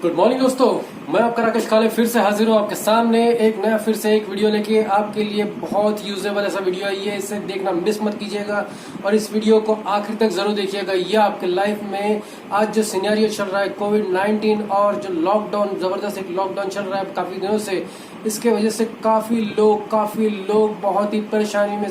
Good morning दोस्तों, मैं आपका राकेश काले फिर से हाजिर हूँ आपके सामने एक नया फिर से एक वीडियो लेके। आपके लिए बहुत यूजेबल ऐसा वीडियो है ये, इसे देखना मिस मत कीजिएगा और इस वीडियो को आखिर तक जरूर देखिएगा। ये आपके लाइफ में आज जो सिनेरियो चल रहा है कोविड-19 और जो लॉकडाउन, जबरदस्त एक लॉकडाउन चल रहा है काफी दिनों से, इसके वजह से काफी लोग बहुत ही परेशानी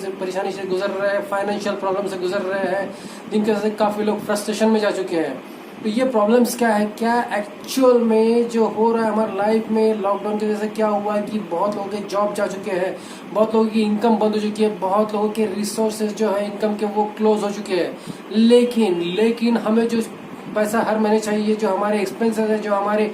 से गुजर रहे हैं, फाइनेंशियल प्रॉब्लम से गुजर रहे हैं, जिनके वजह से काफी लोग फ्रस्ट्रेशन में जा चुके हैं। तो ये प्रॉब्लम्स क्या है, क्या एक्चुअल में जो हो रहा है हमारी लाइफ में लॉकडाउन की वजह से क्या हुआ है कि बहुत लोगों के जॉब जा चुके हैं, बहुत लोगों की इनकम बंद हो चुकी है, बहुत लोगों के रिसोर्सेज जो है इनकम के वो क्लोज हो चुके हैं। लेकिन हमें जो पैसा हर महीने चाहिए, जो हमारे एक्सपेंसेस है, जो हमारे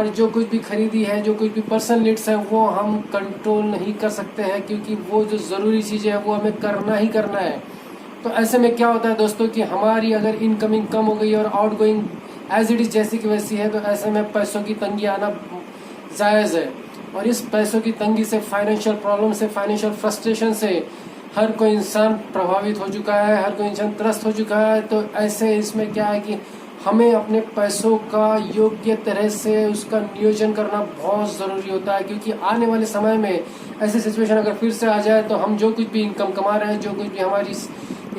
जो कुछ भी खरीदी है, जो कुछ भी पर्सनल नीड्स है, वो हम कंट्रोल नहीं कर सकते हैं, क्योंकि वो जो जरूरी चीजें है वो हमें करना ही करना है। तो ऐसे में क्या होता है दोस्तों कि हमारी अगर इनकमिंग कम हो गई और आउटगोइंग एज इट इज जैसी की वैसी है, तो ऐसे में पैसों की तंगी आना जायज है। और इस पैसों की तंगी से, फाइनेंशियल प्रॉब्लम से, फाइनेंशियल फ्रस्ट्रेशन से हर कोई इंसान प्रभावित हो चुका है, हर कोई इंसान त्रस्त हो चुका है। तो ऐसे इसमें क्या है कि हमें अपने पैसों का योग्य तरह से उसका नियोजन करना बहुत जरूरी होता है, क्योंकि आने वाले समय में ऐसी सिचुएशन अगर फिर से आ जाए तो हम जो कुछ भी इनकम कमा रहे हैं, जो कुछ भी हमारी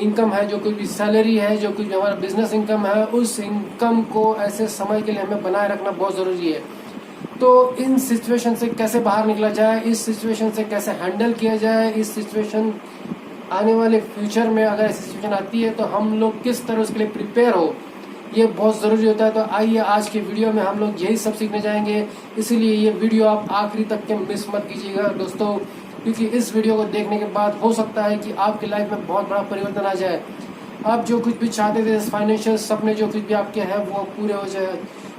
इनकम है, जो कुछ भी सैलरी है, जो कुछ भी हमारा बिजनेस इनकम है, उस इनकम को ऐसे समय के लिए हमें बनाए रखना बहुत जरूरी है। तो इन सिचुएशन से कैसे बाहर निकला जाए, इस सिचुएशन से कैसे हैंडल किया जाए, इस सिचुएशन आने वाले फ्यूचर में अगर ऐसी सिचुएशन आती है तो हम लोग किस तरह उसके लिए प्रिपेयर हो, ये बहुत जरूरी होता है। तो आइए आज के वीडियो में हम लोग यही सब सीखने जाएंगे, इसीलिए ये वीडियो आप आखिरी तक के मिस मत कीजिएगा दोस्तों, क्योंकि इस वीडियो को देखने के बाद हो सकता है कि आपकी लाइफ में बहुत बड़ा परिवर्तन आ जाए। आप जो कुछ भी चाहते थे, फाइनेंशियल सपने जो कुछ भी आपके हैं वो पूरे हो जाए,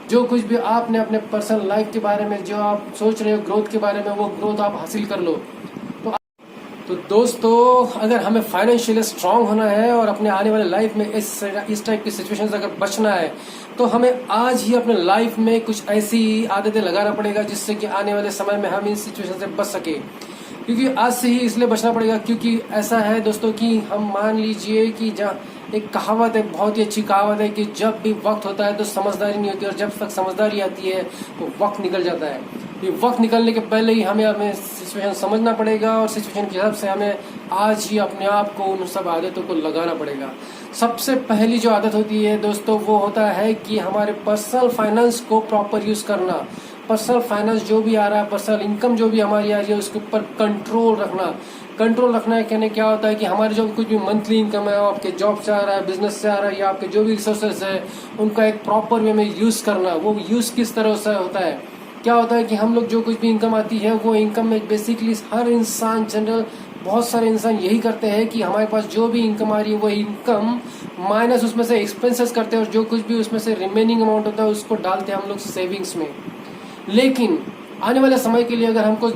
जो कुछ भी आपने अपने पर्सनल लाइफ के बारे में जो आप सोच रहे हो ग्रोथ के बारे में, वो ग्रोथ आप हासिल कर लो। तो दोस्तों, अगर हमें फाइनेंशियली स्ट्रांग होना है और अपने आने वाले लाइफ में इस टाइप की सिचुएशन से अगर बचना है, तो हमें आज ही अपने लाइफ में कुछ ऐसी आदतें लगाना पड़ेगा जिससे कि आने वाले समय में हम इस सिचुएशन से बच सके। क्योंकि आज से ही इसलिए बचना पड़ेगा क्योंकि ऐसा है दोस्तों कि हम मान लीजिए कि जहाँ एक कहावत है, बहुत ही अच्छी कहावत है कि जब भी वक्त होता है तो समझदारी नहीं होती, और जब तक समझदारी आती है तो वक्त निकल जाता है। ये वक्त निकलने के पहले ही हमें सिचुएशन समझना पड़ेगा और सिचुएशन के हिसाब से हमें आज ही अपने आप को उन सब आदतों को लगाना पड़ेगा। सबसे पहली जो आदत होती है दोस्तों वो होता है कि हमारे पर्सनल फाइनेंस को प्रॉपर यूज करना। पर्सनल फाइनेंस जो भी आ रहा है, पर्सनल इनकम जो भी हमारी आ रही है, उसके ऊपर कंट्रोल रखना। कंट्रोल रखना है कहने क्या होता है कि हमारे जो कुछ भी मंथली इनकम है, आपके जॉब से आ रहा है, बिजनेस से आ रहा है, या आपके जो भी रिसोर्सेस है, उनका एक प्रॉपर वे में यूज करना। वो यूज किस तरह से होता है, क्या होता है कि हम लोग जो कुछ भी इनकम आती है वो इनकम में बेसिकली हर इंसान, जनरल बहुत सारे इंसान यही करते हैं कि हमारे पास जो भी इनकम आ रही है वो इनकम माइनस उसमें से एक्सपेंसेस करते हैं, और जो कुछ भी उसमें से रिमेनिंग अमाउंट होता है उसको डालते हैं हम लोग सेविंग्स में। लेकिन आने वाले समय के लिए अगर हमको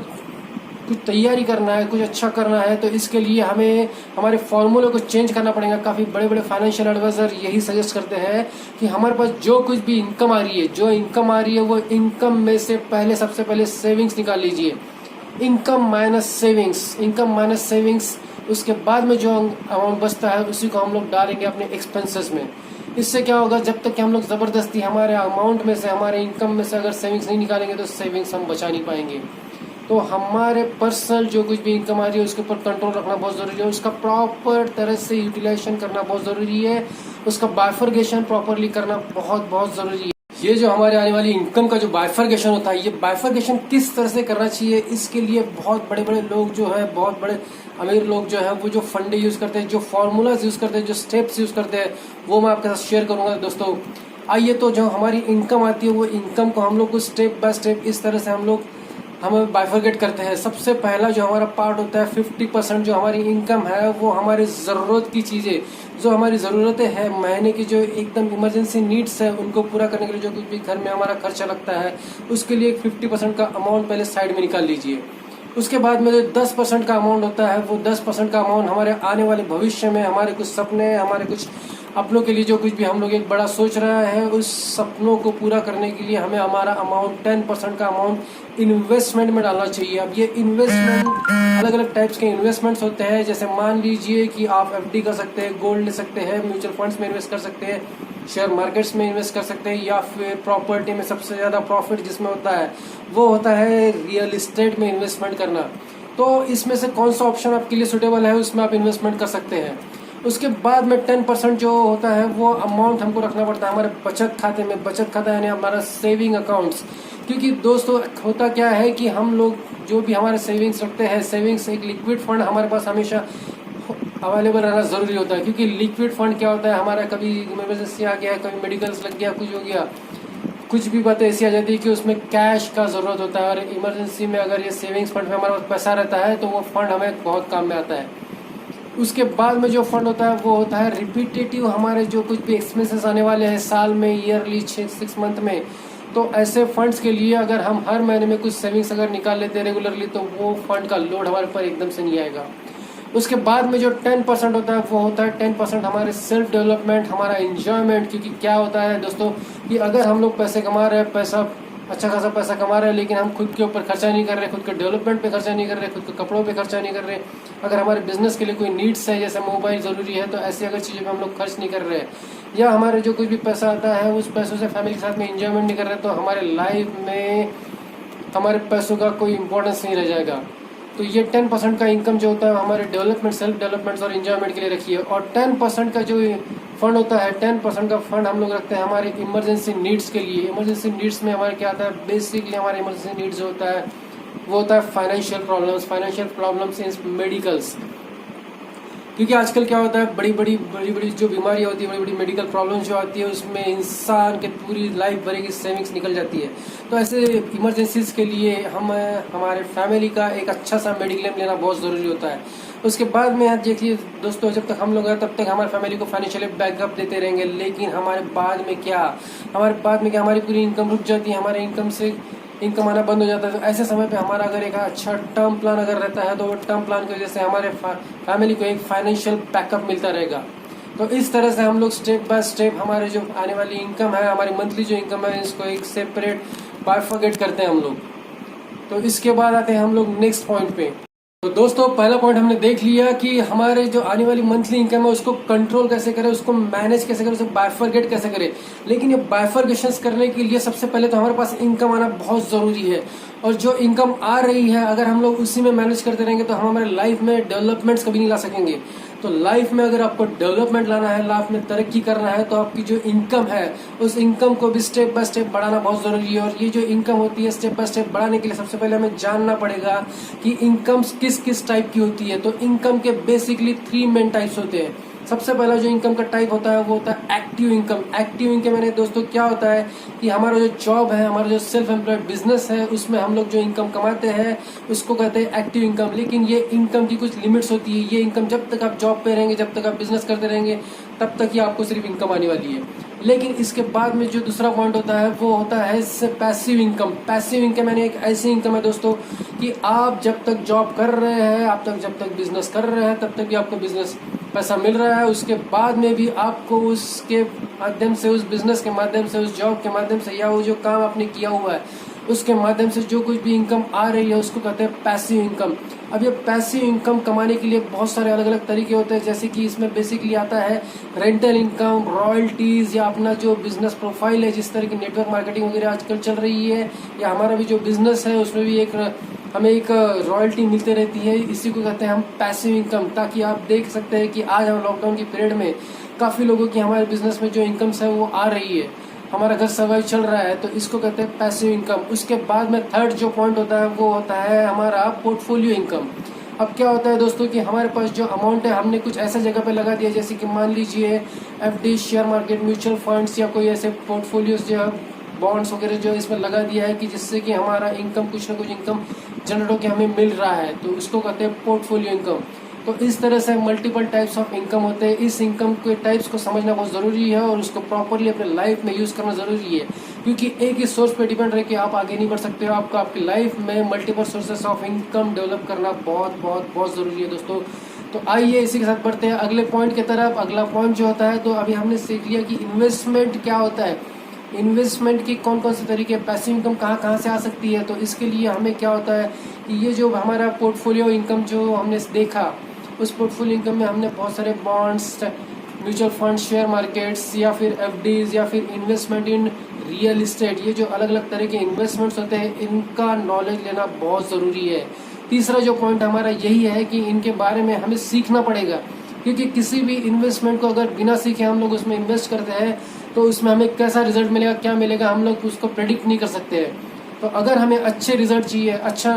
कुछ तैयारी करना है, कुछ अच्छा करना है, तो इसके लिए हमें हमारे फॉर्मूले को चेंज करना पड़ेगा। काफी बड़े बड़े फाइनेंशियल एडवाइजर यही सजेस्ट करते हैं कि हमारे पास जो कुछ भी इनकम आ रही है, वो इनकम में से सबसे पहले सेविंग्स निकाल लीजिए। इनकम माइनस सेविंग्स, उसके बाद में जो अमाउंट बचता है उसी को हम लोग डालेंगे अपने एक्सपेंसेस में। इससे क्या होगा, जब तक कि हम लोग जबरदस्ती हमारे अमाउंट में से, हमारे इनकम में से अगर सेविंग्स नहीं निकालेंगे तो सेविंग्स हम बचा नहीं पाएंगे। तो हमारे पर्सनल जो कुछ भी इनकम आ रही है उसके ऊपर कंट्रोल रखना बहुत जरूरी है, उसका प्रॉपर तरह से यूटिलाइजेशन करना बहुत जरूरी है, उसका बाइफर्गेशन प्रॉपरली करना बहुत जरूरी है। ये जो हमारे आने वाली इनकम का जो बाइफर्गेशन होता है, ये बाइफर्गेशन किस तरह से करना चाहिए, इसके लिए बहुत बड़े बड़े लोग जो है, बहुत बड़े अमीर लोग जो है, वो जो फंडे यूज करते हैं, जो फॉर्मूलाज यूज करते हैं, जो स्टेप्स यूज करते हैं, वो मैं आपके साथ शेयर करूंगा दोस्तों। आइए, तो जो हमारी इनकम आती है वो इनकम को हम लोग को स्टेप बाय स्टेप इस तरह से हमें बाइफर्गेट करते हैं। सबसे पहला जो हमारा पार्ट होता है, 50% जो हमारी इनकम है वो हमारी जरूरत की चीजें, जो हमारी जरूरतें हैं, महीने की जो एकदम इमरजेंसी नीड्स है, उनको पूरा करने के लिए जो कुछ भी घर में हमारा खर्चा लगता है, उसके लिए 50% का अमाउंट पहले साइड में निकाल लीजिए। उसके बाद में जो 10% का अमाउंट होता है, वो 10% का अमाउंट हमारे आने वाले भविष्य में, हमारे कुछ सपने, हमारे कुछ आप लोग के लिए जो कुछ भी हम लोग एक बड़ा सोच रहा है, उस सपनों को पूरा करने के लिए हमें हमारा अमाउंट 10% का अमाउंट इन्वेस्टमेंट में डालना चाहिए। अब ये इन्वेस्टमेंट अलग अलग टाइप्स के इन्वेस्टमेंट्स होते हैं, जैसे मान लीजिए कि आप एफडी कर सकते हैं, गोल्ड ले सकते हैं, म्यूचुअल फंड्स में इन्वेस्ट कर सकते हैं, शेयर मार्केट्स में इन्वेस्ट कर सकते हैं, या फिर प्रॉपर्टी में सबसे ज़्यादा प्रॉफिट जिसमें होता है वो होता है रियल इस्टेट में इन्वेस्टमेंट करना। तो इसमें से कौन सा ऑप्शन आपके लिए सुटेबल है, उसमें आप इन्वेस्टमेंट कर सकते हैं। उसके बाद में 10% जो होता है वो अमाउंट हमको रखना पड़ता है हमारे बचत खाते में। बचत खाता यानी हमारा सेविंग अकाउंट्स। क्योंकि दोस्तों होता क्या है कि हम लोग जो भी हमारे सेविंग्स रखते हैं, सेविंग्स एक लिक्विड फंड हमारे पास हमेशा अवेलेबल रहना जरूरी होता है। क्योंकि लिक्विड फंड क्या होता है, हमारा कभी इमरजेंसी आ गया, कभी मेडिकल्स लग गया, कुछ हो गया, कुछ भी बातें ऐसी आ जाती है कि उसमें कैश का जरूरत होता है। और इमरजेंसी में अगर ये सेविंग्स फंड में हमारे पास पैसा रहता है तो वो फंड हमें बहुत काम में आता है। उसके बाद में जो फंड होता है वो होता है रिपीटेटिव, हमारे जो कुछ भी एक्सपेंसेस आने वाले हैं साल में, ईयरली 6 मंथ में, तो ऐसे फंड्स के लिए अगर हम हर महीने में कुछ सेविंग्स अगर निकाल लेते हैं रेगुलरली, तो वो फंड का लोड हमारे ऊपर एकदम से नहीं आएगा। उसके बाद में जो 10% होता है वो होता है 10% हमारे सेल्फ डेवलपमेंट, हमारा एंजॉयमेंट। क्योंकि क्या होता है दोस्तों कि अगर हम लोग पैसे कमा रहे हैं, पैसा अच्छा खासा पैसा कमा रहे हैं, लेकिन हम खुद के ऊपर खर्चा नहीं कर रहे, खुद के डेवलपमेंट पे खर्चा नहीं कर रहे, खुद के कपड़ों पे खर्चा नहीं कर रहे, अगर हमारे बिजनेस के लिए कोई नीड्स है जैसे मोबाइल ज़रूरी है, तो ऐसी अगर चीज़ों पे हम लोग खर्च नहीं कर रहे, या हमारे जो कुछ भी पैसा आता है उस पैसों से फैमिली के साथ में एंजॉयमेंट नहीं कर रहे, तो हमारे लाइफ में हमारे पैसों का कोई इंपॉर्टेंस नहीं रह जाएगा। तो ये 10% का इनकम जो होता है हमारे डेवलपमेंट, सेल्फ डेवलपमेंट और एंजॉयमेंट के लिए रखिए। और 10% का जो फंड होता है, 10% का फंड हम लोग रखते हैं हमारे इमरजेंसी नीड्स के लिए। इमरजेंसी नीड्स में हमारे क्या आता है, बेसिकली हमारे इमरजेंसी नीड्स जो होता है वो होता है फाइनेंशियल प्रॉब्लम्स इन मेडिकल्स। क्योंकि आजकल क्या होता है, बड़ी बड़ी जो बीमारियां होती है, बड़ी बड़ी मेडिकल प्रॉब्लम्स जो आती है, उसमें इंसान के पूरी लाइफ भर की सेविंग्स निकल जाती है। तो ऐसे इमरजेंसीज के लिए हम हमारे फैमिली का एक अच्छा सा मेडिक्लेम लेना बहुत ज़रूरी होता है। उसके बाद में देखिए दोस्तों, जब तक हम लोग हैं तब तक हमारे फैमिली को फाइनेंशियली बैकअप देते रहेंगे, लेकिन हमारे बाद में क्या हमारी पूरी इनकम रुक जाती है, हमारे इनकम से इनकम आना बंद हो जाता है। तो ऐसे समय पे हमारा अगर एक अच्छा टर्म प्लान अगर रहता है, तो वो टर्म प्लान की वजह से हमारे फैमिली को एक फाइनेंशियल बैकअप मिलता रहेगा। तो इस तरह से हम लोग स्टेप बाय स्टेप हमारे जो आने वाली इनकम है, हमारी मंथली जो इनकम है, इसको एक सेपरेट बाइफरकेट करते हैं हम लोग। तो इसके बाद आते हैं हम लोग नेक्स्ट पॉइंट पे। तो दोस्तों पहला पॉइंट हमने देख लिया कि हमारे जो आने वाली मंथली इनकम है उसको कंट्रोल कैसे करें, उसको मैनेज कैसे करें, उसको बाइफरकेट कैसे करें। लेकिन ये बाइफरकेशंस करने के लिए सबसे पहले तो हमारे पास इनकम आना बहुत ज़रूरी है। और जो इनकम आ रही है अगर हम लोग उसी में मैनेज करते रहेंगे तो हम हमारे लाइफ में डेवलपमेंट्स कभी नहीं ला सकेंगे। तो लाइफ में अगर आपको डेवलपमेंट लाना है, लाइफ में तरक्की करना है, तो आपकी जो इनकम है उस इनकम को भी स्टेप बाय स्टेप बढ़ाना बहुत ज़रूरी है। और ये जो इनकम होती है स्टेप बाय स्टेप बढ़ाने के लिए सबसे पहले हमें जानना पड़ेगा कि इनकम किस टाइप की होती है। तो इनकम के बेसिकली 3 मेन टाइप्स होते हैं। सबसे पहला जो इनकम का टाइप होता है वो होता है एक्टिव इनकम। एक्टिव इनकम यानी दोस्तों क्या होता है कि हमारा जो जॉब है, हमारा जो सेल्फ एम्प्लॉयड बिजनेस है, उसमें हम लोग जो इनकम कमाते हैं उसको कहते हैं एक्टिव इनकम। लेकिन ये इनकम की कुछ लिमिट्स होती है। ये इनकम जब तक आप जॉब पे रहेंगे, जब तक आप बिजनेस करते रहेंगे, तब तक ही आपको सिर्फ इनकम आने वाली है। लेकिन इसके बाद में जो दूसरा पॉइंट होता है वो होता है पैसिव इनकम। पैसिव इनकम यानी एक ऐसी इनकम है दोस्तों कि आप जब तक जॉब कर रहे हैं, आप जब तक बिजनेस कर रहे हैं, तब तक भी आपको बिजनेस पैसा मिल रहा है। उसके बाद में भी आपको उसके माध्यम से, उस बिजनेस के माध्यम से, उस जॉब के माध्यम से, या वो जो काम आपने किया हुआ है उसके माध्यम से जो कुछ भी इनकम आ रही है उसको कहते हैं पैसिव इनकम। अब ये पैसिव इनकम कमाने के लिए बहुत सारे अलग अलग तरीके होते हैं। जैसे कि इसमें बेसिकली आता है रेंटल इनकम, रॉयल्टीज, या अपना जो बिजनेस प्रोफाइल है, जिस तरह की नेटवर्क मार्केटिंग वगैरह आजकल चल रही है, या हमारा भी जो बिजनेस है उसमें भी हमें एक रॉयल्टी मिलती रहती है। इसी को कहते हैं हम पैसिव इनकम। ताकि आप देख सकते हैं कि आज हम लॉकडाउन की पीरियड में काफ़ी लोगों की हमारे बिजनेस में जो इनकम्स है वो आ रही है, हमारा घर सर्वाइव चल रहा है, तो इसको कहते हैं पैसिव इनकम। उसके बाद में थर्ड जो पॉइंट होता है वो होता है हमारा पोर्टफोलियो इनकम। अब क्या होता है दोस्तों कि हमारे पास जो अमाउंट है हमने कुछ ऐसे जगह पे लगा दिया, जैसे कि मान लीजिए FD, share market, mutual funds, या कोई ऐसे पोर्टफोलियोज जो बॉन्ड्स वगैरह जो इसमें लगा दिया है कि जिससे कि हमारा इनकम कुछ ना कुछ इनकम जनरेट होकर हमें मिल रहा है, तो इसको कहते हैं पोर्टफोलियो इनकम। तो इस तरह से मल्टीपल टाइप्स ऑफ इनकम होते हैं। इस इनकम के टाइप्स को समझना बहुत ज़रूरी है और उसको प्रॉपरली अपने लाइफ में यूज़ करना ज़रूरी है। क्योंकि एक ही सोर्स पे डिपेंड रह के आप आगे नहीं बढ़ सकते हो। आपको आपकी लाइफ में multiple sources of income develop करना बहुत बहुत बहुत ज़रूरी है दोस्तों। तो आइए इसी के साथ बढ़ते हैं अगले पॉइंट की तरफ। अगला पॉइंट जो होता है, तो अभी हमने सीख लिया कि इन्वेस्टमेंट क्या होता है, इन्वेस्टमेंट की कौन कौन से तरीके, पैसिव इनकम कहाँ कहाँ से आ सकती है। तो इसके लिए हमें क्या होता है कि ये जो हमारा पोर्टफोलियो इनकम जो हमने देखा, उस पोर्टफोलियो इनकम में हमने बहुत सारे bonds, mutual fund, share markets या फिर एफडीज या फिर इन्वेस्टमेंट इन रियल इस्टेट, ये जो अलग अलग तरह के इन्वेस्टमेंट्स होते हैं, इनका नॉलेज लेना बहुत ज़रूरी है। तीसरा जो पॉइंट हमारा यही है कि इनके बारे में हमें सीखना पड़ेगा, क्योंकि किसी भी इन्वेस्टमेंट को अगर बिना सीखे हम लोग उसमें इन्वेस्ट करते हैं तो उसमें हमें कैसा रिजल्ट मिलेगा, क्या मिलेगा, हम लोग उसको प्रेडिक्ट नहीं कर सकते हैं। तो अगर हमें अच्छे रिजल्ट चाहिए, अच्छा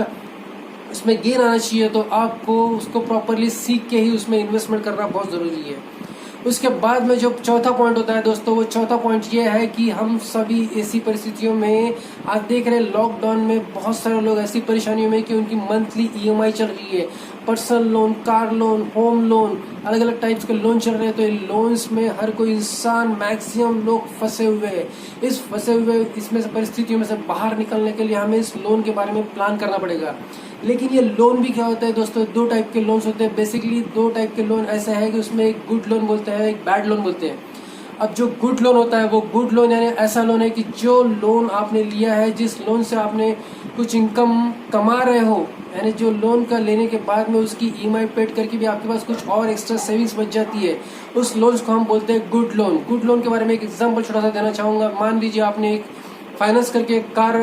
उसमें गेन आना चाहिए, तो आपको उसको प्रॉपरली सीख के ही उसमें इन्वेस्टमेंट करना बहुत ज़रूरी है। उसके बाद में जो चौथा पॉइंट होता है दोस्तों, वो चौथा पॉइंट ये है कि हम सभी ऐसी परिस्थितियों में, आप देख रहे हैं लॉकडाउन में बहुत सारे लोग ऐसी परेशानियों में कि उनकी मंथली ईएमआई चल रही है, personal loan, car loan, home loan, अलग अलग टाइप्स के लोन चल रहे हैं। तो इन लोन्स में हर कोई इंसान, मैक्सिमम लोग फंसे हुए हैं। इस फंसे हुए इसमें से परिस्थितियों में से बाहर निकलने के लिए हमें इस लोन के बारे में प्लान करना पड़ेगा। लेकिन ये लोन भी क्या होता है दोस्तों, दो टाइप के लोन्स होते हैं। बेसिकली दो टाइप के लोन ऐसा है कि उसमें एक गुड लोन बोलते हैं, एक बैड लोन बोलते हैं। अब जो गुड लोन होता है, वो गुड लोन यानी ऐसा लोन है कि जो लोन आपने लिया है, जिस लोन से आपने कुछ इनकम कमा रहे हो, यानी जो लोन का लेने के बाद में उसकी ईएमआई पेड करके भी आपके पास कुछ और एक्स्ट्रा सेविंग्स बच जाती है, उस लोन को हम बोलते हैं गुड लोन। गुड लोन के बारे में एक एग्जाम्पल छोटा सा देना चाहूंगा। मान लीजिए आपने एक फाइनेंस करके कार,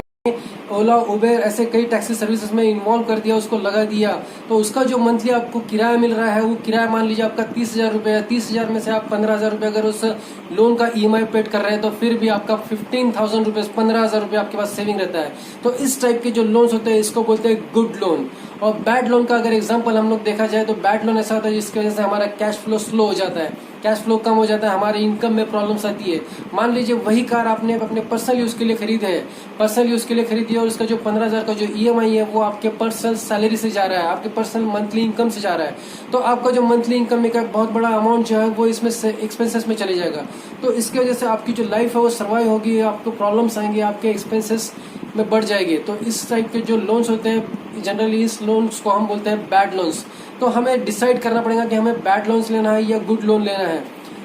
ओला, उबेर, ऐसे कई टैक्सी सर्विसेज में इन्वॉल्व कर दिया, उसको लगा दिया, तो उसका जो मंथली आपको किराया मिल रहा है, वो किराया मान लीजिए आपका 30,000 रुपये है। 30,000 में से आप 15,000 रुपये अगर उस लोन का ईएमआई पेड कर रहे हैं, तो फिर भी आपका 15,000 रुपये, 15,000 रुपये आपके पास सेविंग रहता है। तो इस टाइप के जो लोन्स होते हैं, इसको बोलते हैं गुड लोन। और बैड लोन का अगर एग्जाम्पल हम लोग देखा जाए, तो बैड लोन ऐसा होता है जिसकी वजह से हमारा कैश फ्लो स्लो हो जाता है, कैश फ्लो कम हो जाता है, हमारी इनकम में प्रॉब्लम्स आती है। मान लीजिए वही कार आपने अपने पर्सनल यूज के लिए खरीदी है, पर्सनल यूज के लिए खरीदी, और उसका जो 15,000 का जो ईएमआई है, वो आपके पर्सनल सैलरी से जा रहा है, आपके पर्सनल मंथली इनकम से जा रहा है। तो आपका जो मंथली इनकम में का बहुत बड़ा अमाउंट जो है, वो इसमें से एक्सपेंसेस में चले जाएगा। तो इसकी वजह से आपकी जो लाइफ है वो सर्वाइव होगी, आपको प्रॉब्लम्स आएंगे, आपके एक्सपेंसेस में बढ़ जाएंगे। तो इस टाइप के जो लोन्स होते हैं, जनरली इस लोन्स को हम बोलते हैं बैड लोन्स। तो हमें डिसाइड करना पड़ेगा कि हमें बैड लोन्स लेना है या गुड लोन लेना है।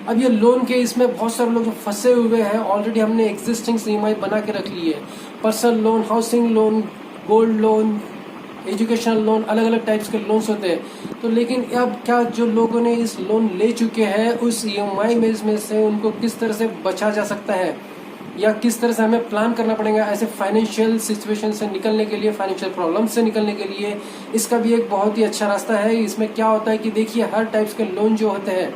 अब ये लोन के इसमें बहुत सारे लोग जो फंसे हुए हैं, ऑलरेडी हमने एग्जिस्टिंग ईएमआई बना के रख ली है, personal loan, housing loan, gold loan, educational loan, अलग अलग टाइप्स के लोन्स होते हैं। तो लेकिन अब क्या, जो लोगों ने इस लोन ले चुके हैं, उस ईएमआई में से उनको किस तरह से बचा जा सकता है, या किस तरह से हमें प्लान करना पड़ेगा ऐसे फाइनेंशियल सिचुएशन से निकलने के लिए, फाइनेंशियल प्रॉब्लम से निकलने के लिए, इसका भी एक बहुत ही अच्छा रास्ता है। इसमें क्या होता है कि देखिए, हर टाइप्स के लोन जो होते हैं,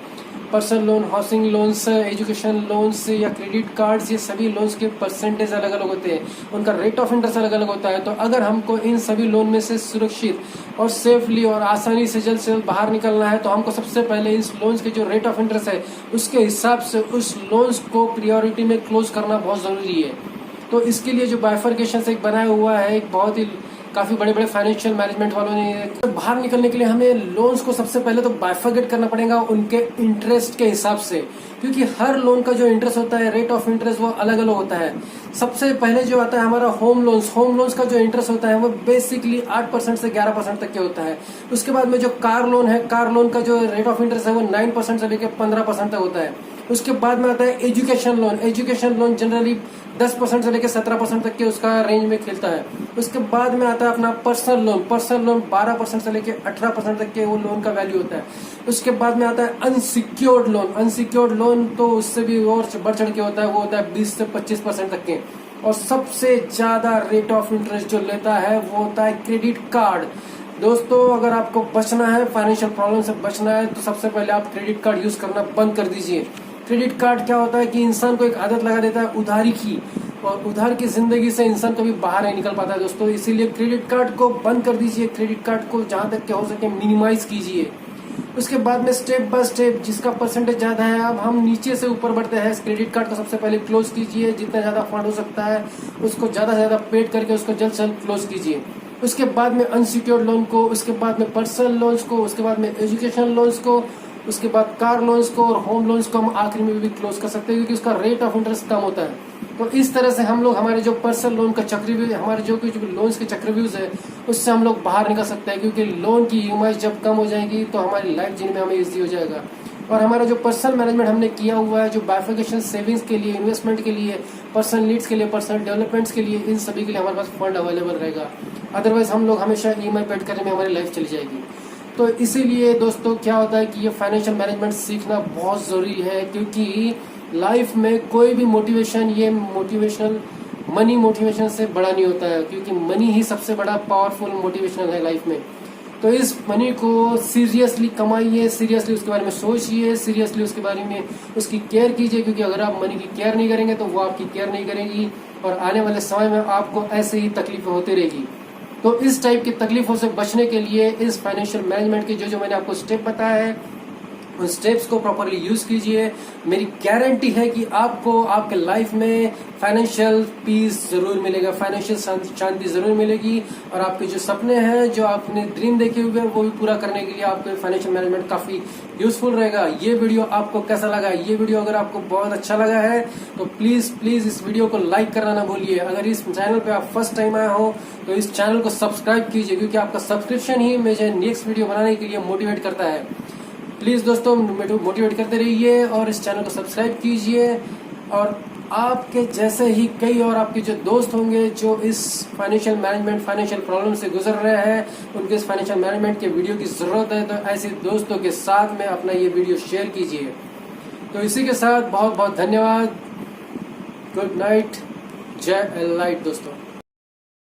personal loan, housing loans, education loans या क्रेडिट कार्ड्स, ये सभी लोन्स के परसेंटेज अलग अलग होते हैं, उनका रेट ऑफ इंटरेस्ट अलग अलग होता है। तो अगर हमको इन सभी लोन में से सुरक्षित और सेफली और आसानी से जल्द से जल्द बाहर निकलना है, तो हमको सबसे पहले इस लोन्स के जो रेट ऑफ इंटरेस्ट है, उसके हिसाब से उस लोन्स को प्रियोरिटी में क्लोज करना बहुत जरूरी है। तो इसके लिए जो बाइफर्केशन से एक बनाया हुआ है, एक बहुत ही काफी बड़े बड़े फाइनेंशियल मैनेजमेंट वालों ने, तो बाहर निकलने के लिए हमें लोन्स को सबसे पहले तो बाइफर्केट करना पड़ेगा उनके इंटरेस्ट के हिसाब से, क्योंकि हर लोन का जो इंटरेस्ट होता है, रेट ऑफ इंटरेस्ट, वो अलग अलग होता है। सबसे पहले जो आता है हमारा होम लोन्स, होम लोन्स का जो इंटरेस्ट होता है वो बेसिकली 8% से 11% तक के होता है। उसके बाद में जो कार लोन है, कार लोन का जो रेट ऑफ इंटरेस्ट है वो 9% से लेकर 15% तक होता है। उसके बाद में आता है education loan, education loan generally 10% से लेकर 17% तक के उसका रेंज में खेलता है। उसके बाद में आता है अपना पर्सनल लोन, पर्सनल लोन 12% से लेकर 18% तक के वो लोन का वैल्यू होता है। उसके बाद में आता है अनसिक्योर्ड लोन, अनसिक्योर्ड लोन तो उससे भी और बढ़ चढ़ के होता है, वो होता है 20 से 25% तक के। और सबसे ज्यादा रेट ऑफ इंटरेस्ट जो लेता है वो होता है क्रेडिट कार्ड। दोस्तों, अगर आपको बचना है, फाइनेंशियल प्रॉब्लम से बचना है, तो सबसे पहले आप क्रेडिट कार्ड यूज करना बंद कर दीजिए। क्रेडिट कार्ड क्या होता है कि इंसान को एक आदत लगा देता है उधारी की, और उधार की जिंदगी से इंसान कभी बाहर नहीं निकल पाता है दोस्तों। इसीलिए क्रेडिट कार्ड को बंद कर दीजिए, क्रेडिट कार्ड को जहां तक हो सके मिनिमाइज कीजिए। उसके बाद में स्टेप बाय स्टेप जिसका परसेंटेज ज्यादा है, अब हम नीचे से ऊपर बढ़ते हैं। क्रेडिट कार्ड को सबसे पहले क्लोज कीजिए, जितना ज्यादा फंड हो सकता है उसको ज्यादा से ज्यादा पेड करके उसको जल्द से जल्द क्लोज कीजिए। उसके बाद में अनसिक्योर्ड लोन को, उसके बाद में पर्सनल लोन्स को, उसके बाद में एजुकेशन लोन्स को, उसके बाद कार लोन्स को और होम लोन्स को हम आखिरी में भी क्लोज कर सकते हैं, क्योंकि उसका रेट ऑफ इंटरेस्ट कम होता है। तो इस तरह से हम लोग हमारे जो पर्सनल लोन का चक्रव्यूह, हमारे जो कुछ लोन्स के चक्रव्यूह है, उससे हम लोग बाहर निकल सकते हैं, क्योंकि लोन की ईएमआई जब कम हो जाएगी तो हमारी लाइफ जीने में हमें ईजी हो जाएगा। और हमारा जो पर्सनल मैनेजमेंट हमने किया हुआ है, जो बाइफिकेशन सेविंग्स के लिए, इन्वेस्टमेंट के लिए, पर्सनल नीड्स के लिए, पर्सनल डेवलपमेंट्स के लिए, इन सभी के लिए हमारे पास फंड अवेलेबल रहेगा। अदरवाइज हम लोग हमेशा ईएमआई पेड करने में हमारी लाइफ चली जाएगी। तो इसीलिए दोस्तों क्या होता है कि ये फाइनेंशियल मैनेजमेंट सीखना बहुत जरूरी है, क्योंकि लाइफ में कोई भी मोटिवेशन, ये मोटिवेशनल मनी मोटिवेशन से बड़ा नहीं होता है, क्योंकि मनी ही सबसे बड़ा पावरफुल मोटिवेशनल है लाइफ में। तो इस मनी को सीरियसली कमाइए, सीरियसली उसके बारे में सोचिए, सीरियसली उसके बारे में उसकी केयर कीजिए, क्योंकि अगर आप मनी की केयर नहीं करेंगे तो वो आपकी केयर नहीं करेगी और आने वाले समय में आपको ऐसे ही तकलीफें होती रहेगी। तो इस टाइप की तकलीफों से बचने के लिए इस फाइनेंशियल मैनेजमेंट के जो मैंने आपको स्टेप बताया है, उन स्टेप्स को प्रॉपरली यूज कीजिए। मेरी गारंटी है कि आपको आपके लाइफ में फाइनेंशियल पीस जरूर मिलेगा, फाइनेंशियल शांति जरूर मिलेगी, और आपके जो सपने हैं, जो आपने ड्रीम देखे हुए हैं, वो भी पूरा करने के लिए आपको फाइनेंशियल मैनेजमेंट काफी यूजफुल रहेगा। ये वीडियो आपको कैसा लगा? ये वीडियो अगर आपको बहुत अच्छा लगा है तो प्लीज इस वीडियो को लाइक करना ना भूलिए। अगर इस चैनल पे आप फर्स्ट टाइम आए हो तो इस चैनल को सब्सक्राइब कीजिए, क्योंकि आपका सब्सक्रिप्शन ही मुझे नेक्स्ट वीडियो बनाने के लिए मोटिवेट करता है। प्लीज दोस्तों मोटिवेट करते रहिए और इस चैनल को सब्सक्राइब कीजिए। और आपके जैसे ही कई और आपके जो दोस्त होंगे जो इस फाइनेंशियल मैनेजमेंट, फाइनेंशियल प्रॉब्लम से गुजर रहे हैं, उनके इस फाइनेंशियल मैनेजमेंट के वीडियो की जरूरत है, तो ऐसे दोस्तों के साथ में अपना ये वीडियो शेयर कीजिए। तो इसी के साथ बहुत बहुत धन्यवाद। गुड नाइट, जय लाइट दोस्तों।